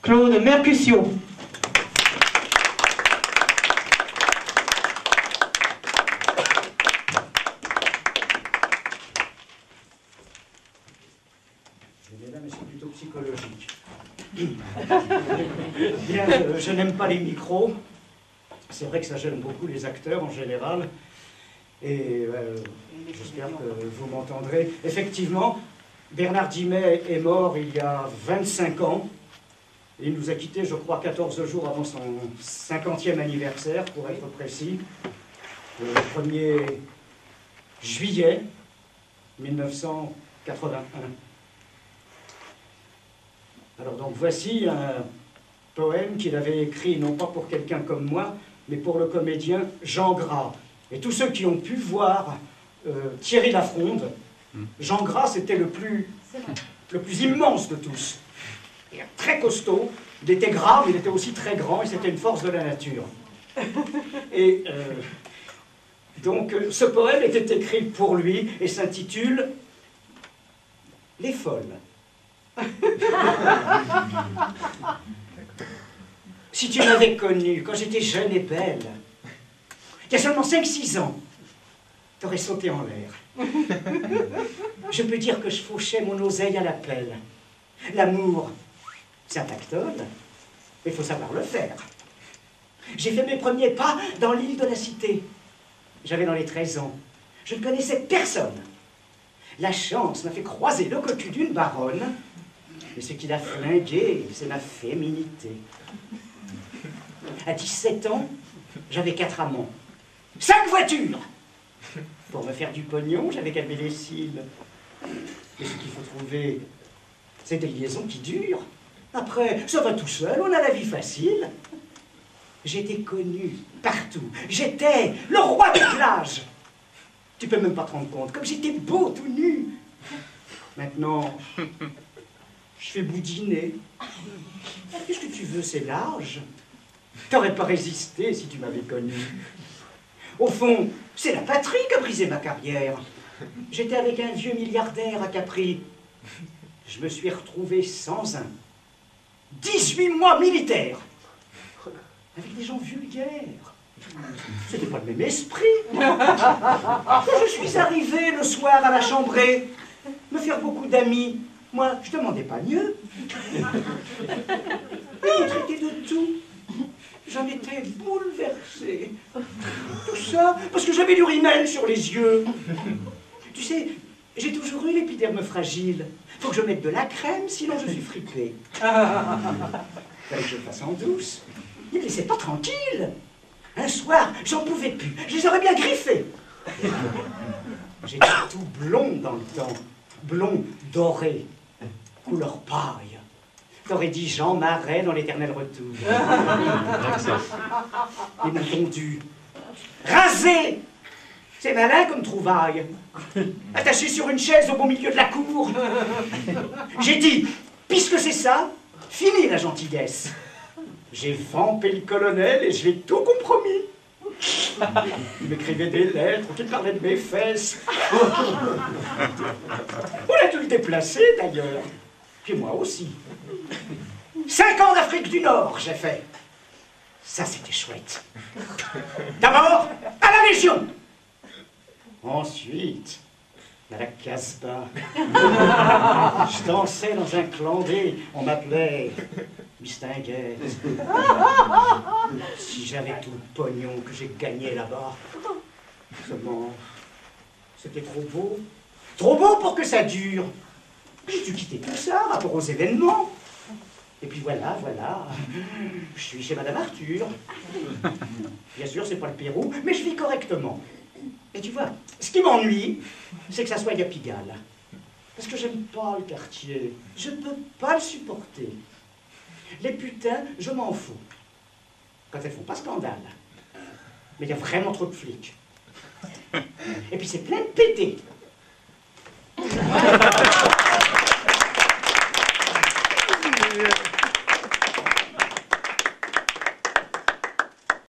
Claude Mercutio. Mesdames, c'est plutôt psychologique. Bien, je n'aime pas les micros. C'est vrai que ça gêne beaucoup les acteurs en général. Et j'espère que vous m'entendrez. Effectivement, Bernard Dimet est mort il y a 25 ans. Il nous a quittés, je crois, 14 jours avant son 50e anniversaire, pour être précis. Le 1er juillet 1981. Alors donc voici un poème qu'il avait écrit, non pas pour quelqu'un comme moi, mais pour le comédien Jean Gras. Et tous ceux qui ont pu voir Thierry Lafronde, Jean Gras c'était le plus immense de tous. Il est très costaud, il était gras, mais il était aussi très grand, et c'était une force de la nature. Et donc ce poème était écrit pour lui, et s'intitule « Les folles ». Si tu m'avais connue quand j'étais jeune et belle, il y a seulement 5-6 ans, t'aurais sauté en l'air. Je peux dire que je fauchais mon oseille à la pelle. L'amour, c'est un pactole, mais il faut savoir le faire. J'ai fait mes premiers pas dans l'île de la Cité. J'avais dans les 13 ans. Je ne connaissais personne. La chance m'a fait croiser le cocu d'une baronne, mais ce qui l'a flingué, c'est ma féminité. À 17 ans, j'avais 4 amants. 5 voitures! Pour me faire du pognon, j'avais calmé les cils. Mais ce qu'il faut trouver, c'est des liaisons qui durent. Après, ça va tout seul, on a la vie facile. J'étais connu partout. J'étais le roi des plages. Tu peux même pas te rendre compte, comme j'étais beau tout nu. Maintenant, je fais boudiner. Qu'est-ce que tu veux, c'est l'âge. T'aurais pas résisté si tu m'avais connu. Au fond, c'est la patrie qui a brisé ma carrière. J'étais avec un vieux milliardaire à Capri. Je me suis retrouvé sans un. 18 mois militaire. Avec des gens vulgaires. C'était pas le même esprit. Je suis arrivé le soir à la chambrée, me faire beaucoup d'amis. Moi, je demandais pas mieux. Ils me traitaient de tout. J'en étais bouleversé. Tout ça parce que j'avais du rimel sur les yeux. Tu sais, j'ai toujours eu l'épiderme fragile. Faut que je mette de la crème, sinon je suis fripé. Fallait que je le fasse en douce. Ils me laissaient pas tranquille. Un soir, j'en pouvais plus. Je les aurais bien griffés. J'étais tout blond dans le temps. Blond doré, couleur paille. T'aurais dit Jean Marais dans l'Éternel Retour. Ils m'ont tondu. Rasé. C'est malin comme trouvaille. Attaché sur une chaise au beau milieu de la cour. J'ai dit, puisque c'est ça, fini la gentillesse. J'ai vampé le colonel et je l'ai tout compromis. Il m'écrivait des lettres qui parlaient de mes fesses. On a tout déplacé d'ailleurs. Puis moi aussi. 5 ans d'Afrique du Nord, j'ai fait. Ça, c'était chouette. D'abord, à la Légion. Ensuite, à la Casbah. Je dansais dans un clandé. On m'appelait Mistinguette. Si j'avais tout le pognon que j'ai gagné là-bas. Seulement, c'était trop beau. Trop beau pour que ça dure. J'ai dû quitter tout ça, rapport aux événements. Et puis voilà, je suis chez Madame Arthur. Bien sûr, c'est pas le Pérou, mais je vis correctement. Et tu vois, ce qui m'ennuie, c'est que ça soit à Pigalle. Parce que j'aime pas le quartier. Je peux pas le supporter. Les putains, je m'en fous. Quand elles font pas scandale. Mais il y a vraiment trop de flics. Et puis c'est plein de pétés.